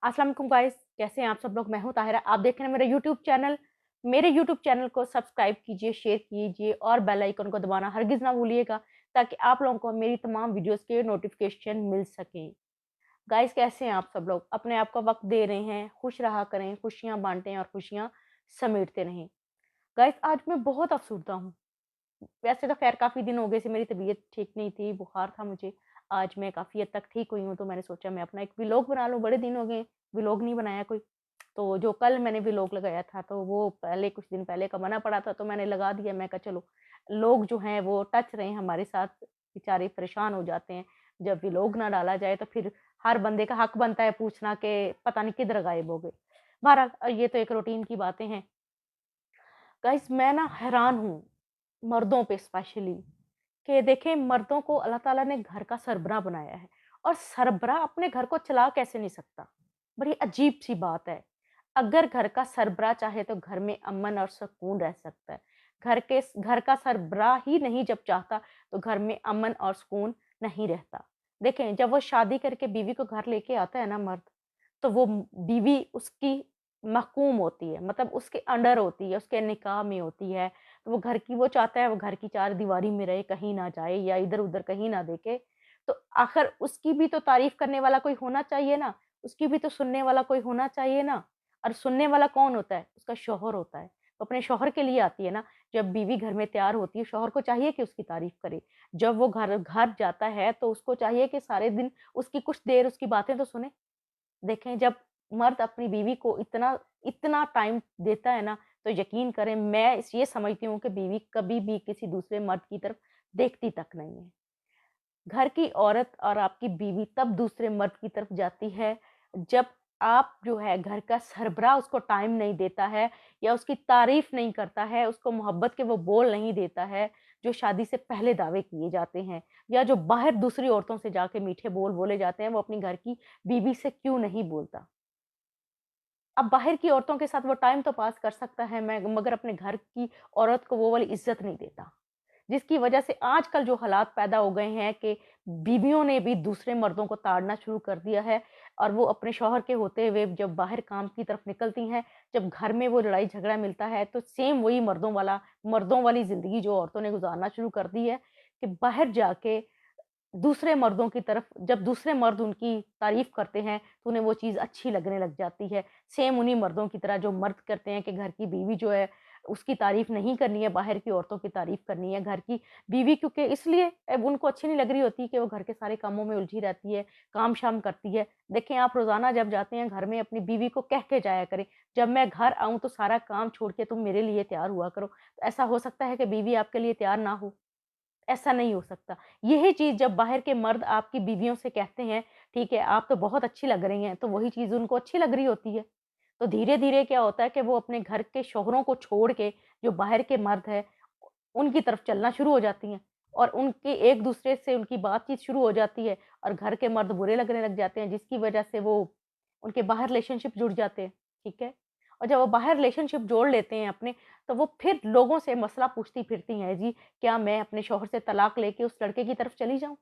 अस्सलाम वालेकुम गाइस, कैसे हैं आप सब लोग? मैं हूं ताहिरा। आप देख रहे हैं मेरा यूट्यूब चैनल। मेरे यूट्यूब चैनल को सब्सक्राइब कीजिए, शेयर कीजिए और बेल आइकन को दबाना हरगिज़ ना भूलिएगा, ताकि आप लोगों को मेरी तमाम वीडियोस के नोटिफिकेशन मिल सकें। गाइस, कैसे हैं आप सब लोग? अपने आप को वक्त दे रहे हैं, खुश रहा करें, खुशियाँ बांटें और खुशियाँ समेटते रहें। गाइस, आज मैं बहुत अफसरदा हूँ। वैसे तो खैर काफ़ी दिन हो गए से मेरी तबीयत ठीक नहीं थी, बुखार था मुझे। आज मैं काफ़ी हद तक ठीक हुई हूँ, तो मैंने सोचा मैं अपना एक व्लॉग बना लूँ, बड़े दिन हो गए व्लॉग नहीं बनाया कोई। तो जो कल मैंने व्लॉग लगाया था, तो वो पहले कुछ दिन पहले का बना पड़ा था, तो मैंने लगा दिया। मैं कहा चलो, लोग जो हैं वो टच रहे हमारे साथ, बेचारे परेशान हो जाते हैं। जब व्लॉग ना डाला जाए तो फिर हर बंदे का हक बनता है पूछना कि पता नहीं किधर गायब हो गए। बहरहाल ये तो एक रूटीन की बातें हैं। गाइस, मैं ना हैरान हूँ मर्दों पे स्पेशली, कि देखें मर्दों को अल्लाह ताला ने घर का सरबराह बनाया है, और सरबराह अपने घर को चला कैसे नहीं सकता? बड़ी अजीब सी बात है। अगर घर का सरबराह चाहे तो घर में अमन और सुकून रह सकता है। घर का सरबराह ही नहीं जब चाहता, तो घर में अमन और सुकून नहीं रहता। देखें, जब वो शादी करके बीवी को घर लेके आता है ना मर्द, तो वो बीवी उसकी महकूम होती है, मतलब उसके अंडर होती है, उसके निकाह में होती है। तो वो घर की, वो चाहता है वो घर की चारदीवारी में रहे, कहीं ना जाए या इधर-उधर कहीं ना देखे। तो आखिर उसकी भी तो तारीफ़ करने वाला कोई होना चाहिए ना, उसकी भी तो सुनने वाला कोई होना चाहिए ना। और सुनने वाला कौन होता है? उसका शौहर होता है। तो अपने शौहर के लिए आती है ना। जब बीवी घर में तैयार होती है, शौहर को चाहिए कि उसकी तारीफ़ करे। जब वो घर घर जाता है, तो उसको चाहिए कि सारे दिन उसकी कुछ देर उसकी बातें तो सुने। देखें, जब मर्द अपनी बीवी को इतना इतना टाइम देता है ना, तो यकीन करें, मैं ये समझती हूँ कि बीवी कभी भी किसी दूसरे मर्द की तरफ देखती तक नहीं है। घर की औरत और आपकी बीवी तब दूसरे मर्द की तरफ जाती है, जब आप जो है घर का सरबराह उसको टाइम नहीं देता है, या उसकी तारीफ नहीं करता है, उसको मोहब्बत के वो बोल नहीं देता है, जो शादी से पहले दावे किए जाते हैं, या जो बाहर दूसरी औरतों से जाके मीठे बोल बोले जाते हैं, वो अपनी घर की बीवी से क्यों नहीं बोलता? अब बाहर की औरतों के साथ वो टाइम तो पास कर सकता है, मगर अपने घर की औरत को वो वाली इज़्ज़त नहीं देता। जिसकी वजह से आजकल जो हालात पैदा हो गए हैं कि बीवियों ने भी दूसरे मर्दों को ताड़ना शुरू कर दिया है, और वो अपने शौहर के होते हुए जब बाहर काम की तरफ निकलती हैं, जब घर में वो लड़ाई झगड़ा मिलता है, तो सेम वही मर्दों वाली ज़िंदगी जो औरतों ने गुज़ारना शुरू कर दी है, कि बाहर जाके दूसरे मर्दों की तरफ जब दूसरे मर्द उनकी तारीफ़ करते हैं, तो उन्हें वो चीज़ अच्छी लगने लग जाती है। सेम उन्हीं मर्दों की तरह जो मर्द करते हैं कि घर की बीवी जो है, उसकी तारीफ़ नहीं करनी है, बाहर की औरतों की तारीफ़ करनी है। घर की बीवी क्योंकि इसलिए अब उनको अच्छी नहीं लग रही होती कि वो घर के सारे कामों में उलझी रहती है, काम-शाम करती है। देखें, आप रोज़ाना जब जाते हैं घर में, अपनी बीवी को कह के जाया करें, "जब मैं घर आऊँ तो सारा काम छोड़ के तुम मेरे लिए तैयार हुआ करो।" तो ऐसा हो सकता है कि बीवी आपके लिए तैयार ना हो? ऐसा नहीं हो सकता। यही चीज़ जब बाहर के मर्द आपकी बीवियों से कहते हैं, ठीक है, आप तो बहुत अच्छी लग रही हैं, तो वही चीज़ उनको अच्छी लग रही होती है। तो धीरे-धीरे क्या होता है कि वो अपने घर के शौहरों को छोड़ के, जो बाहर के मर्द हैं, उनकी तरफ चलना शुरू हो जाती हैं, और उनकी एक-दूसरे से उनकी बातचीत शुरू हो जाती है, और घर के मर्द बुरे लगने लग जाते हैं, जिसकी वजह से वो उनके बाहर रिलेशनशिप जुड़ जाते हैं, ठीक है? और जब वो बाहर रिलेशनशिप जोड़ लेते हैं अपने, तो वो फिर लोगों से मसला पूछती फिरती हैं, जी, क्या मैं अपने शौहर से तलाक लेके उस लड़के की तरफ चली जाऊँ?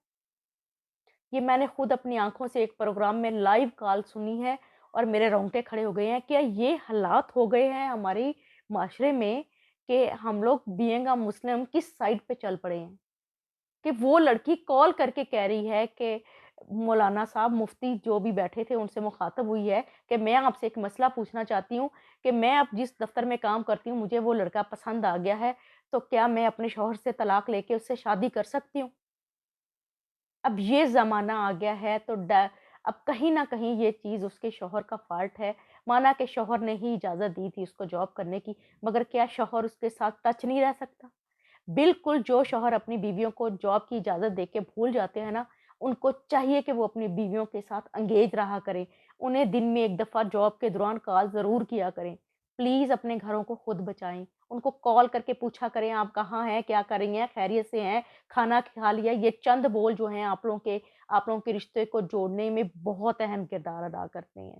ये मैंने खुद अपनी आँखों से एक प्रोग्राम में लाइव कॉल सुनी है, और मेरे रोंगटे खड़े हो गए हैं। क्या ये हालात हो गए हैं हमारे माशरे में, कि हम लोग बीइंग अ मुस्लिम किस साइड पे चल पड़े हैं? कि वो लड़की कॉल करके कह रही है कि मौलाना साहब, मुफ्ती जो भी बैठे थे उनसे मुखातब हुई है कि मैं आपसे एक मसला पूछना चाहती हूँ, कि मैं अब जिस दफ्तर में काम करती हूँ, मुझे वो लड़का पसंद आ गया है, तो क्या मैं अपने शौहर से तलाक लेके उससे शादी कर सकती हूँ? अब ये ज़माना आ गया है, तो अब कहीं न कहीं ये चीज़ उसके शौहर का फ़ॉल्ट है। माना कि शौहर ने ही इजाज़त दी थी उसको जॉब करने की, मगर क्या शौहर उसके साथ टच नहीं रह सकता? बिल्कुल, जो शौहर अपनी बीवियों को जॉब की इजाज़त देके भूल जाते हैं ना, उनको चाहिए कि वो अपनी बीवियों के साथ एंगेज रहा करें। उन्हें दिन में 1 दफ़ा जॉब के दौरान कॉल ज़रूर किया करें। प्लीज़ अपने घरों को खुद बचाएँ। उनको कॉल करके पूछा करें, आप कहाँ हैं? क्या कर रही हैं? खैरियत से हैं? खाना खा लिया? ये चंद बोल जो हैं आप लोगों के रिश्ते को जोड़ने में बहुत अहम किरदार अदा करते हैं।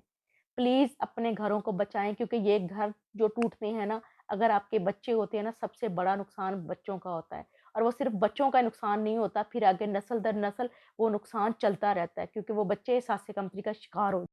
प्लीज़ अपने घरों को बचाएँ, क्योंकि ये घर जो टूटते हैं ना, अगर आपके बच्चे होते हैं ना, सबसे बड़ा नुकसान बच्चों का होता है। और वो सिर्फ़ बच्चों का नुकसान नहीं होता, फिर आगे नस्ल दर नस्ल वो नुकसान चलता रहता है, क्योंकि वो बच्चे सासे कंपनी का शिकार हो